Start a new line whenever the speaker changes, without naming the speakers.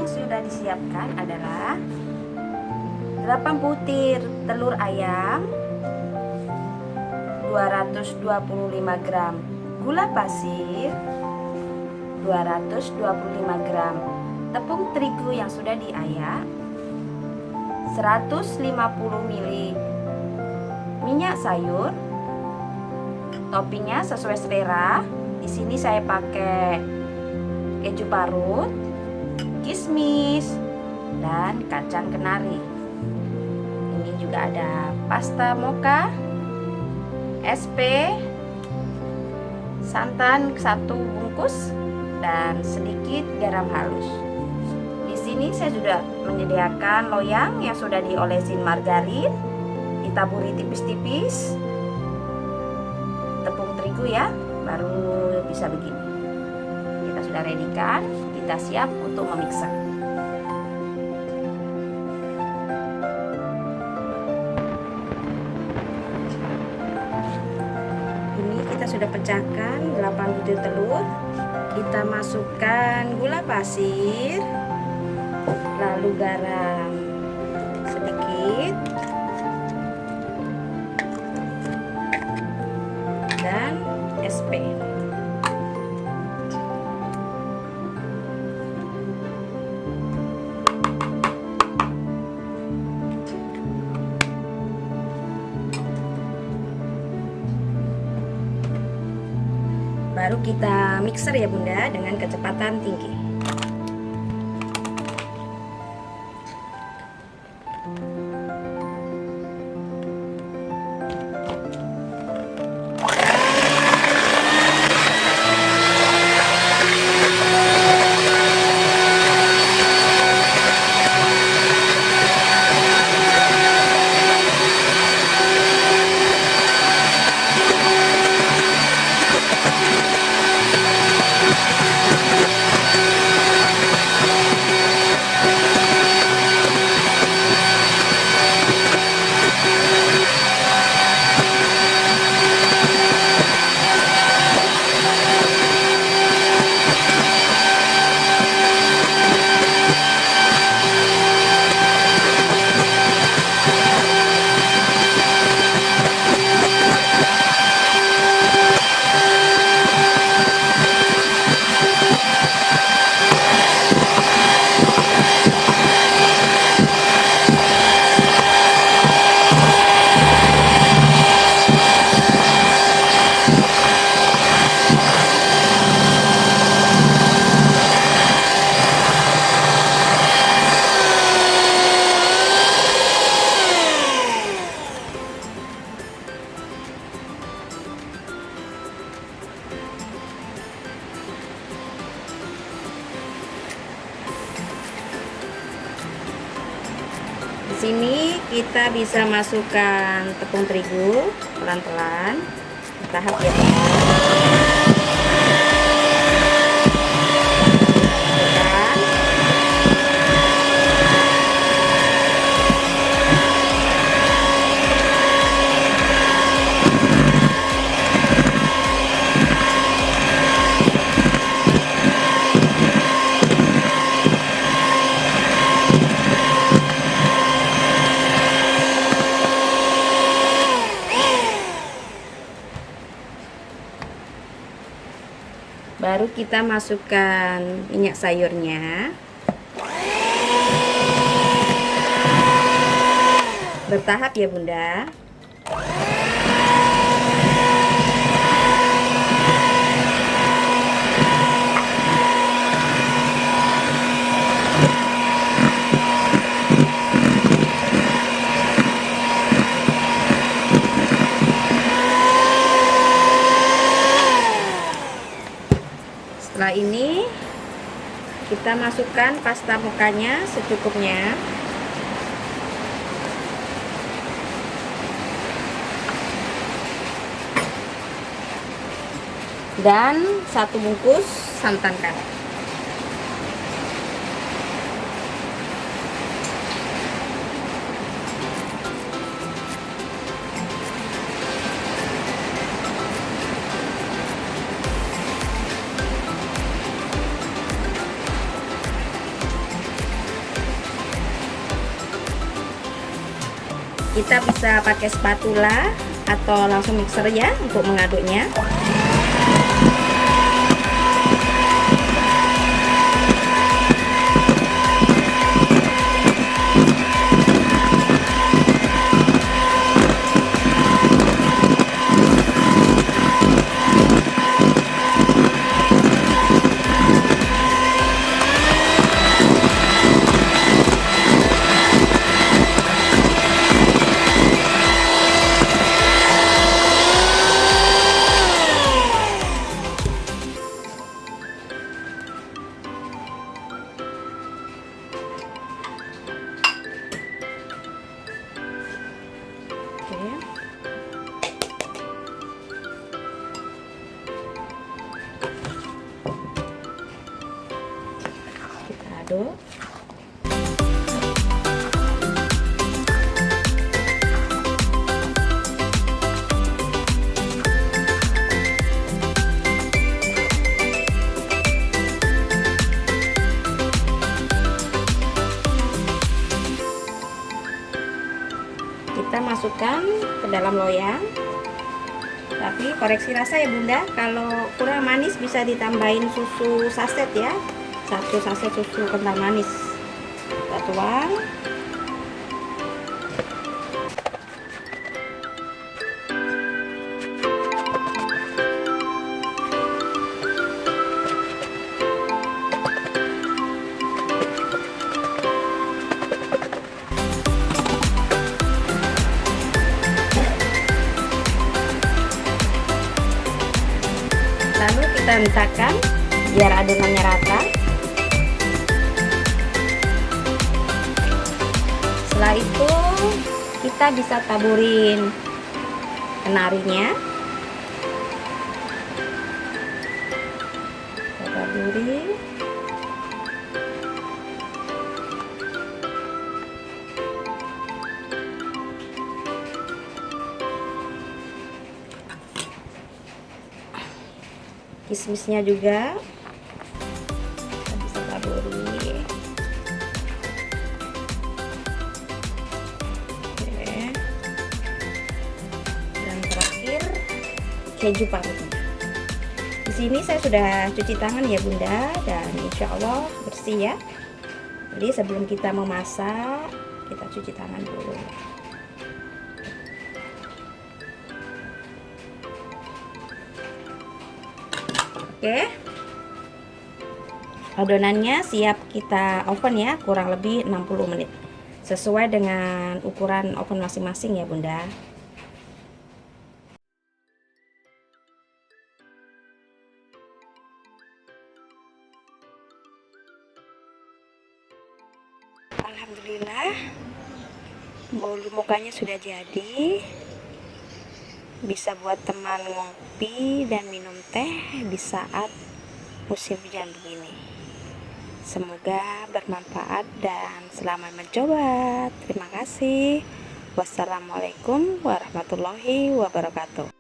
sudah disiapkan adalah 8 butir telur ayam, 225 gram gula pasir, 225 gram tepung terigu yang sudah diayak, 150 ml minyak sayur. Toppingnya sesuai selera. Di sini saya pakai keju parut, kismis, dan kacang kenari. Ini juga ada pasta mocha, SP, santan 1 bungkus, dan sedikit garam halus. Di sini saya sudah menyediakan loyang yang sudah diolesin margarin, ditaburi tipis-tipis, tepung terigu ya, baru bisa begini. Kita sudah ready kan? Kita siap untuk memixer. Ini kita sudah pecahkan 8 butir telur. Kita masukkan gula pasir, lalu garam sedikit, dan SP. Baru kita mixer ya Bunda dengan kecepatan tinggi. Di sini kita bisa masukkan tepung terigu pelan-pelan, bertahap ya. Baru kita masukkan minyak sayurnya. Bertahap ya Bunda. Setelah ini kita masukkan pasta mochanya secukupnya. Dan 1 bungkus santan karet. Kita bisa pakai spatula atau langsung mixer ya untuk mengaduknya. Kita aduk. Kita masukkan ke dalam loyang. Tapi koreksi rasa ya Bunda, kalau kurang manis bisa ditambahin susu saset ya, 1 saset susu kental manis. Kita tuang. Lalu kita hentakan biar adonannya rata. Setelah itu kita bisa taburin kenarinya. Kita taburin. Kismisnya juga kita bisa taburi. Oke. Dan terakhir keju parutnya. Di sini saya sudah cuci tangan ya Bunda, dan insya Allah bersih ya. Jadi sebelum kita memasak kita cuci tangan dulu. Oke, adonannya siap kita oven ya, kurang lebih 60 menit sesuai dengan ukuran oven masing-masing ya Bunda. Alhamdulillah, bolu mukanya sudah jadi. Bisa buat teman ngopi dan minum teh di saat musim hujan begini. Semoga bermanfaat dan selamat mencoba. Terima kasih. Wassalamualaikum warahmatullahi wabarakatuh.